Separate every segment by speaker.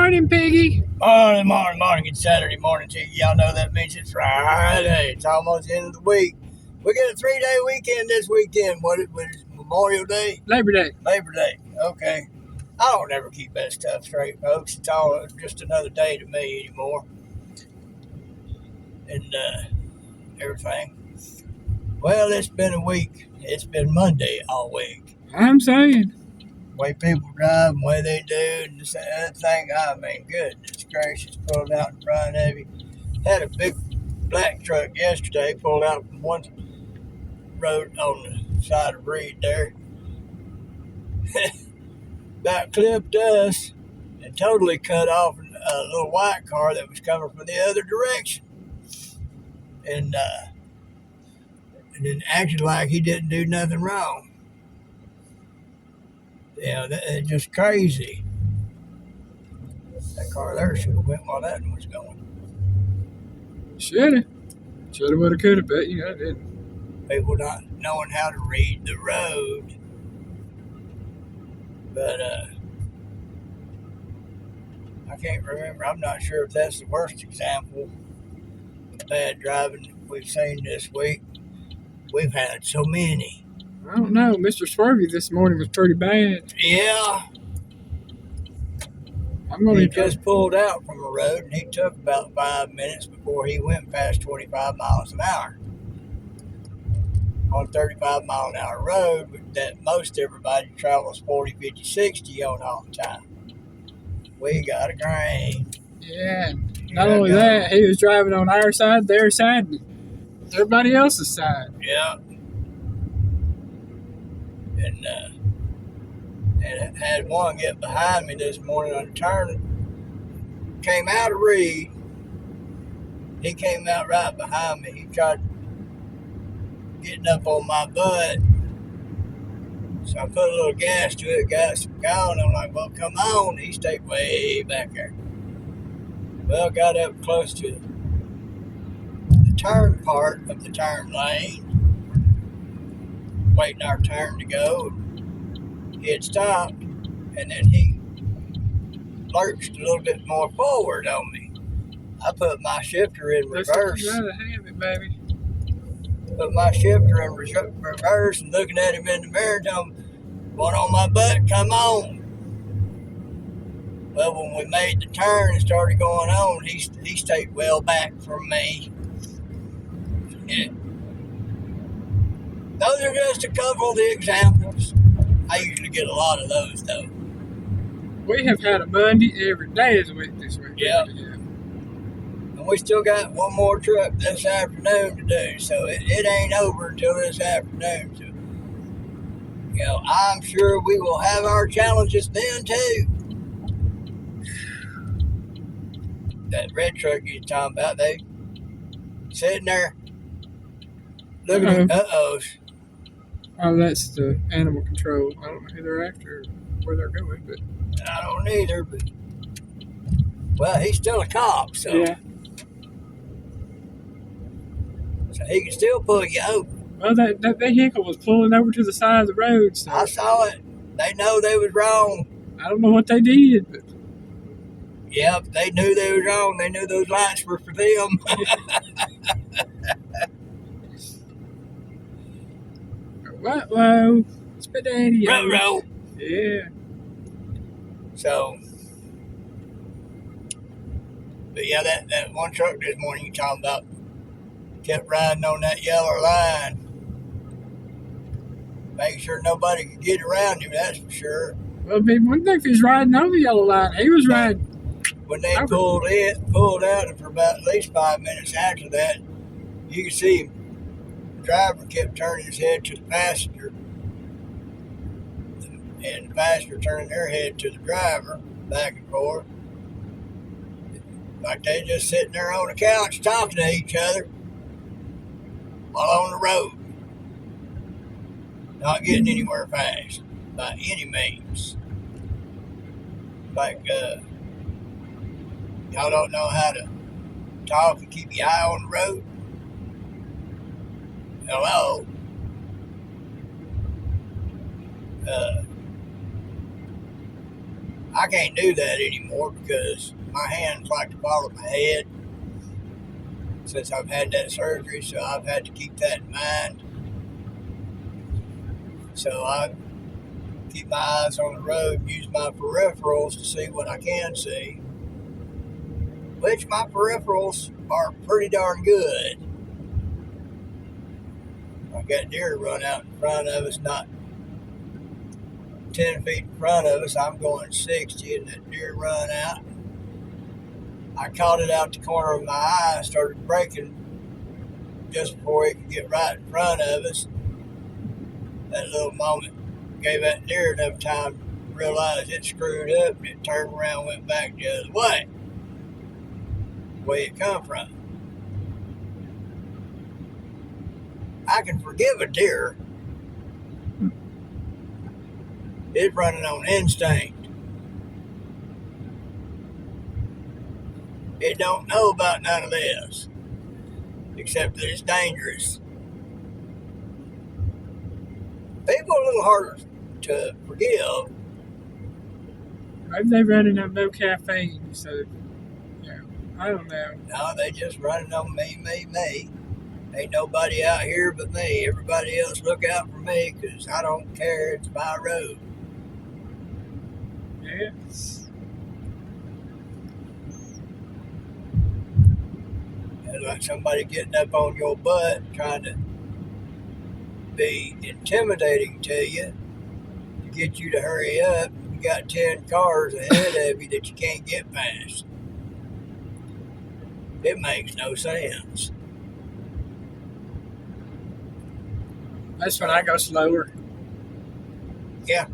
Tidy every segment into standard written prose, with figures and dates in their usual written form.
Speaker 1: morning, Piggy.
Speaker 2: Morning. It's Saturday morning to you. Y'all know that means it's Friday. It's almost the end of the week. We get a 3-day weekend this weekend. What is Memorial Day?
Speaker 1: Labor Day.
Speaker 2: Labor Day. Okay. I don't ever keep that stuff straight, folks. It's all just another day to me anymore. And everything. Well, it's been a week. It's been Monday all week.
Speaker 1: I'm saying.
Speaker 2: Way people drive and the way they do and this other thing, I mean, goodness gracious, pulled out in front of you. Had a big black truck yesterday, pulled out from one road on the side of Reed there. About clipped us and totally cut off a little white car that was coming from the other direction. And then acted like he didn't do nothing wrong. You know, it's just crazy. That car there should have went while that one was going.
Speaker 1: Shoulda, woulda, coulda, but you know, it didn't.
Speaker 2: People not knowing how to read the road. But I can't remember. I'm not sure if that's the worst example of bad driving we've seen this week. We've had so many.
Speaker 1: I don't know. Mr. Swervey this morning was pretty bad.
Speaker 2: Yeah. He just pulled out from a road and he took about 5 minutes before he went past 25 miles an hour. On a 35 mile an hour road that most everybody travels 40, 50, 60 on all the time. We got a grain.
Speaker 1: Yeah, not only that, he was driving on our side, their side, and everybody else's side.
Speaker 2: Yeah. And had one get behind me this morning on a turn. Came out of Reed. He came out right behind me. He tried getting up on my butt. So I put a little gas to it, got some going. I'm like, well, come on. He stayed way back there. Well, got up close to the turn part of the turn lane, waiting our turn to go. He had stopped, and then he lurched a little bit more forward on me. I put my shifter in reverse.
Speaker 1: You gotta have it, baby.
Speaker 2: Put my shifter in reverse and looking at him in the mirror, telling him, "One on my butt, come on." Well, when we made the turn and started going on, he stayed well back from me. Yeah. Those are just a couple of the examples. I usually get a lot of those, though.
Speaker 1: We have had a Monday every day of the week this week.
Speaker 2: Yeah. And we still got one more truck this afternoon to do, so it ain't over until this afternoon. So, you know, I'm sure we will have our challenges then, too. That red truck you're talking about, they sitting there looking at uh-ohs.
Speaker 1: Oh, that's the animal control. I don't know who they're after or where they're going, but
Speaker 2: I don't either, but well, he's still a cop, so
Speaker 1: yeah.
Speaker 2: So he can still pull you over.
Speaker 1: Well, that vehicle was pulling over to the side of the road, so
Speaker 2: I saw it. They know they was wrong.
Speaker 1: I don't know what they did, but
Speaker 2: yep, they knew they was wrong. They knew those lights were for them.
Speaker 1: Whoa, Spaghetti.
Speaker 2: Row.
Speaker 1: Yeah.
Speaker 2: So, but yeah, that one truck this morning you talking about kept riding on that yellow line. Making sure nobody could get around him, that's for sure.
Speaker 1: Well, one thing if he's riding over the yellow line, he was riding.
Speaker 2: When they pulled out, and for about at least 5 minutes after that, you could see him. The driver kept turning his head to the passenger, and the passenger turning their head to the driver, back and forth. Like they just sitting there on the couch talking to each other while on the road. Not getting anywhere fast, by any means. Like, y'all don't know how to talk and keep your eye on the road? Hello? I can't do that anymore because my hands like to follow my head since I've had that surgery, so I've had to keep that in mind. So I keep my eyes on the road and use my peripherals to see what I can see, which my peripherals are pretty darn good. I got deer run out in front of us, not 10 feet in front of us. I'm going 60, and that deer run out. I caught it out the corner of my eye, started braking just before it could get right in front of us. That little moment gave that deer enough time to realize it screwed up, and it turned around and went back the other way, where it come from. I can forgive a deer. It's running on instinct. It don't know about none of this, except that it's dangerous. People are a little harder to forgive.
Speaker 1: Maybe they running on no caffeine, so yeah, I don't know.
Speaker 2: No, they just running on me. Ain't nobody out here but me. Everybody else look out for me because I don't care. It's my road.
Speaker 1: Yeah.
Speaker 2: It's like somebody getting up on your butt trying to be intimidating to you to get you to hurry up. You got 10 cars ahead of you that you can't get past. It makes no sense.
Speaker 1: That's when I go slower.
Speaker 2: Yeah.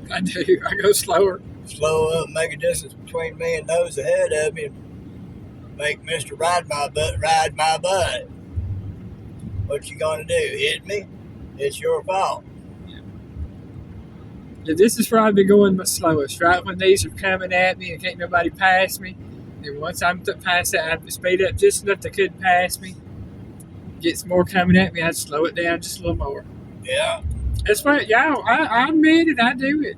Speaker 1: I do. I go slower.
Speaker 2: Slow up, make a distance between me and those ahead of me, and make Mr. Ride my butt. What you gonna do? Hit me? It's your fault.
Speaker 1: Yeah, this is where I'd be going the slowest, right when these are coming at me and can't nobody pass me. And once I'm past that, I'd speed up just enough they couldn't pass me. Gets more coming at me, I'd slow it down just a little more.
Speaker 2: Yeah.
Speaker 1: That's right, y'all. I admit it, I do it.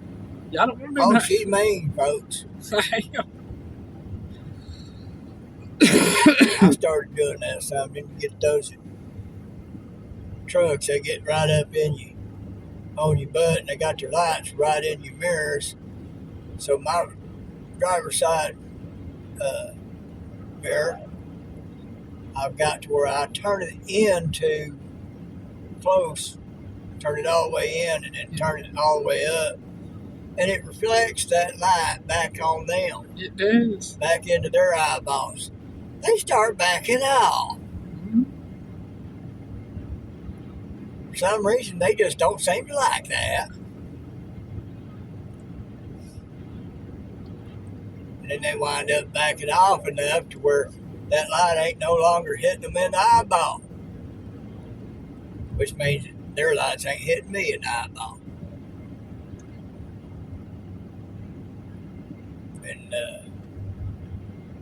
Speaker 1: Y'all don't want to
Speaker 2: Oh,
Speaker 1: know.
Speaker 2: she's mean, folks. I started doing that something. You get those trucks, they get right up in you, on your butt, and they got their lights right in your mirrors. So my driver's side mirror, I've got to where I turn it into close, turn it all the way in, and then turn it all the way up. And it reflects that light back on them.
Speaker 1: It does.
Speaker 2: Back into their eyeballs. They start backing off.
Speaker 1: Mm-hmm.
Speaker 2: For some reason, they just don't seem to like that. And then they wind up backing off enough to where that light ain't no longer hitting them in the eyeball. Which means their lights ain't hitting me in the eyeball. And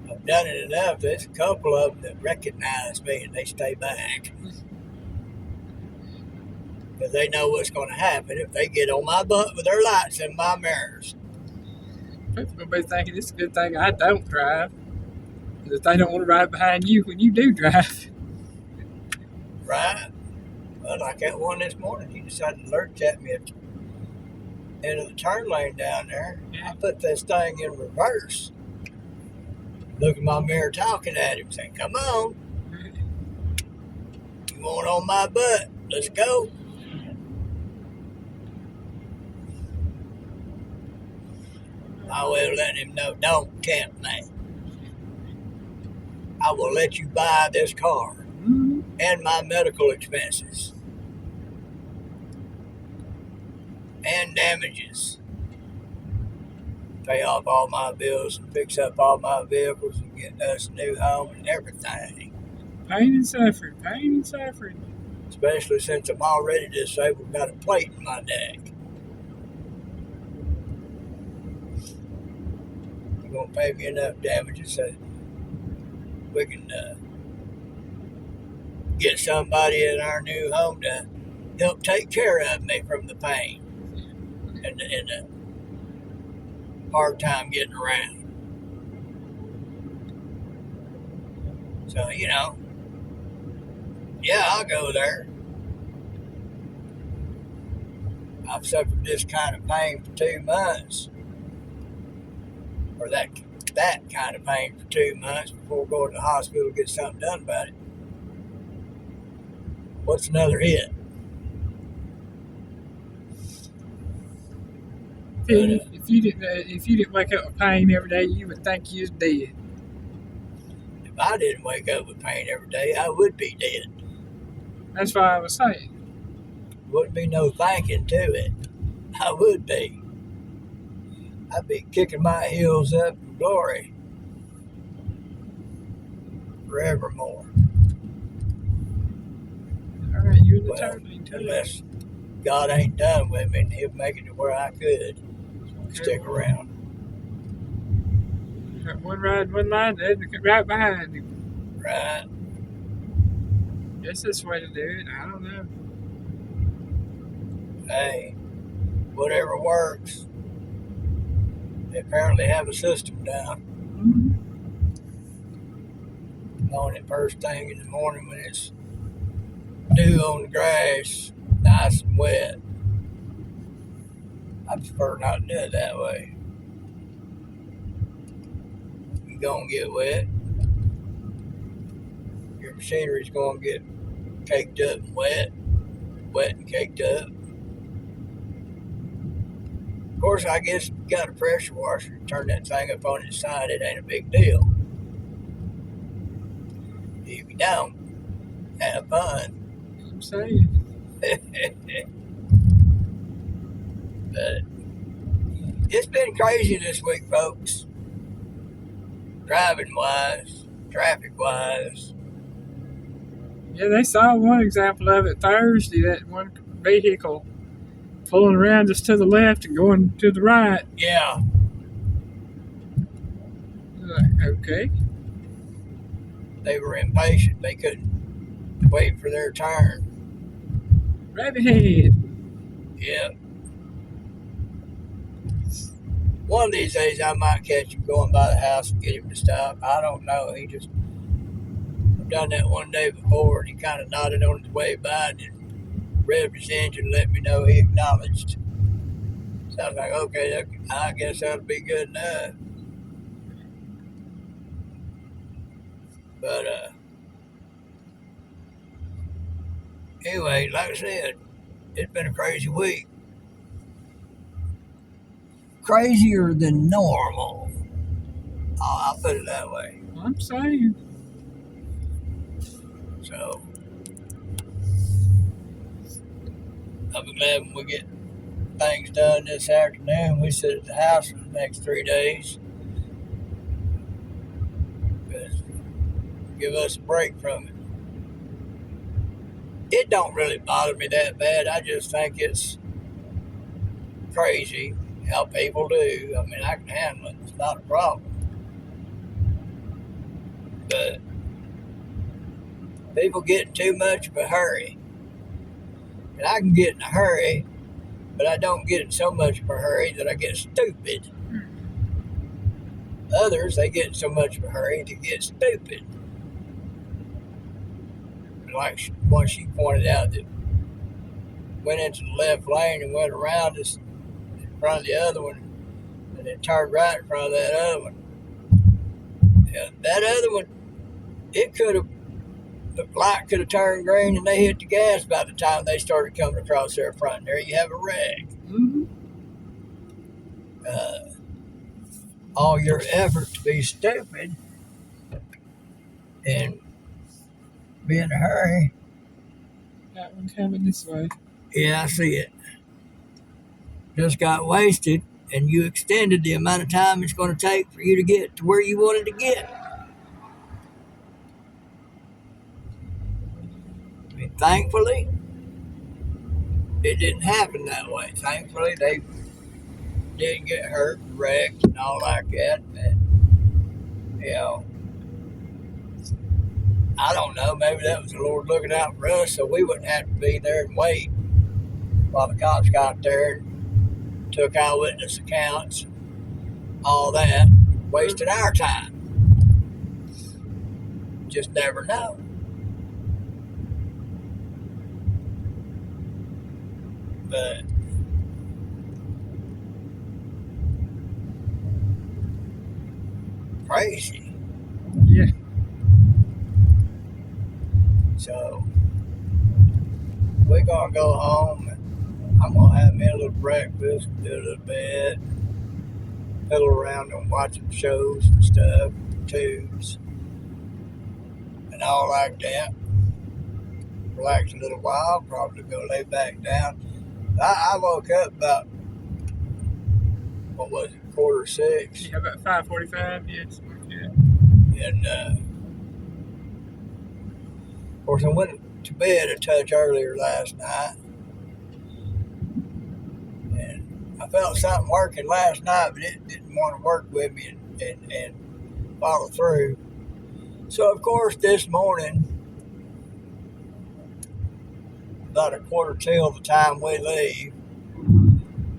Speaker 2: I've done it enough. There's a couple of them that recognize me and they stay back. Because they know what's going to happen if they get on my butt with their lights in my mirrors.
Speaker 1: People will be thinking it's a good thing I don't drive. That they don't want to ride behind you when you do drive.
Speaker 2: Right? Well, like that one this morning, he decided to lurch at me at the end of the turn lane down there. I put this thing in reverse. Look at my mirror talking at him, saying, "Come on. You want on my butt? Let's go." I will let him know, don't tempt me. I will let you buy this car and my medical expenses and damages. Pay off all my bills and fix up all my vehicles and get us a new home and everything.
Speaker 1: Pain and suffering. Pain and suffering.
Speaker 2: Especially since I'm already disabled, got a plate in my neck. You're going to pay me enough damages so we can get somebody in our new home to help take care of me from the pain and the hard time getting around. So, yeah, I'll go there. I've suffered this kind of pain for 2 months, or that kind of pain for 2 months before going to the hospital to get something done about it. What's another hit?
Speaker 1: If you didn't wake up with pain every day, you would think you was dead.
Speaker 2: If I didn't wake up with pain every day, I would be dead.
Speaker 1: That's what I was saying.
Speaker 2: Wouldn't be no thinking to it. I would be. I'd be kicking my heels up in glory forevermore.
Speaker 1: All right, you're the
Speaker 2: Well,
Speaker 1: turning too.
Speaker 2: unless God ain't done with me, and He'll make it to where I could stick around.
Speaker 1: Got one ride, one line, the other right behind him.
Speaker 2: Right.
Speaker 1: Guess that's the way to do it. I don't know.
Speaker 2: Hey, whatever works. They apparently have a system down. On it first thing in the morning when it's dew on the grass, nice and wet. I prefer not to do it that way. You're going to get wet. Your machinery's going to get caked up and wet and caked up. Of course, I guess if you got a pressure washer, turn that thing up on its side, it ain't a big deal. If you don't, have fun.
Speaker 1: I'm saying.
Speaker 2: But it's been crazy this week, folks. Driving wise, traffic wise.
Speaker 1: Yeah, they saw one example of it Thursday, that one vehicle pulling around just to the left and going to the right.
Speaker 2: Yeah.
Speaker 1: Like, okay.
Speaker 2: They were impatient. They couldn't wait for their turn.
Speaker 1: Rabbit head.
Speaker 2: Yeah. One of these days I might catch him going by the house and get him to stop. I don't know. I've done that one day before, and he kind of nodded on his way by and revved his engine and let me know he acknowledged. So I was like, okay, I guess that'll be good enough. But anyway, like I said, it's been a crazy week. Crazier than normal. I'll put it that way.
Speaker 1: I'm saying.
Speaker 2: So I'll be glad when we get things done this afternoon. We sit at the house for the next 3 days. Give us a break from it. It don't really bother me that bad. I just think it's crazy how people do. I mean, I can handle it. It's not a problem. But people get in too much of a hurry. And I can get in a hurry, but I don't get in so much of a hurry that I get stupid. Others, they get in so much of a hurry to get stupid. Like one she pointed out that went into the left lane and went around us in front of the other one, and then turned right in front of that other one. Yeah, that other one, the light could have turned green and they hit the gas by the time they started coming across their front. And there you have a wreck.
Speaker 1: Mm-hmm.
Speaker 2: All your effort to be stupid and be in a hurry.
Speaker 1: Got one coming this way.
Speaker 2: Yeah, I see it. Just got wasted, and you extended the amount of time it's going to take for you to get to where you wanted to get. I mean, thankfully, it didn't happen that way. Thankfully, they didn't get hurt and wrecked and all like that. And, I don't know, maybe that was the Lord looking out for us so we wouldn't have to be there and wait while the cops got there and took eyewitness accounts, all that, wasting our time. Just never know. But crazy.
Speaker 1: Yeah.
Speaker 2: So we're gonna go home and I'm gonna have me a little breakfast, do a little bed, fiddle around and watching shows and stuff, tubes, and all like that. Relax a little while, probably go lay back down. I woke up about, what was it, 5:45?
Speaker 1: Yeah, about 5:45. Yes. Yeah.
Speaker 2: And of course I went to bed a touch earlier last night. And I felt something working last night, but it didn't want to work with me and follow through. So of course this morning, about 1:45 till the time we leave,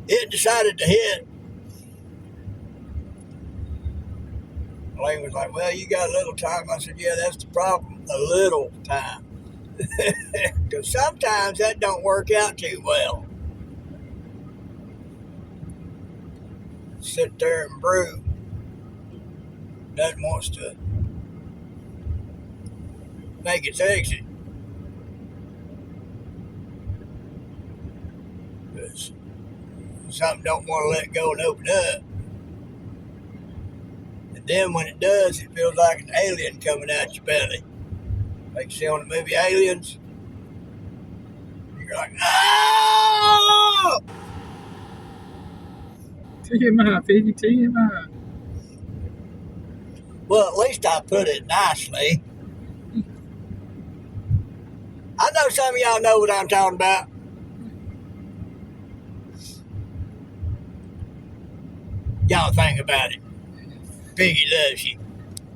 Speaker 2: it decided to hit. Elaine was like, well, you got a little time. I said, yeah, that's the problem, a little time. Because sometimes that don't work out too well. Sit there and brew. Doesn't want to make its exit. Because something don't want to let go and open up. And then when it does, it feels like an alien coming out your belly. Like you see on the movie Aliens. You're like, oh!
Speaker 1: TMI, Piggy, TMI.
Speaker 2: Well, at least I put it nicely. I know some of y'all know what I'm talking about. Y'all think about it. Piggy loves you.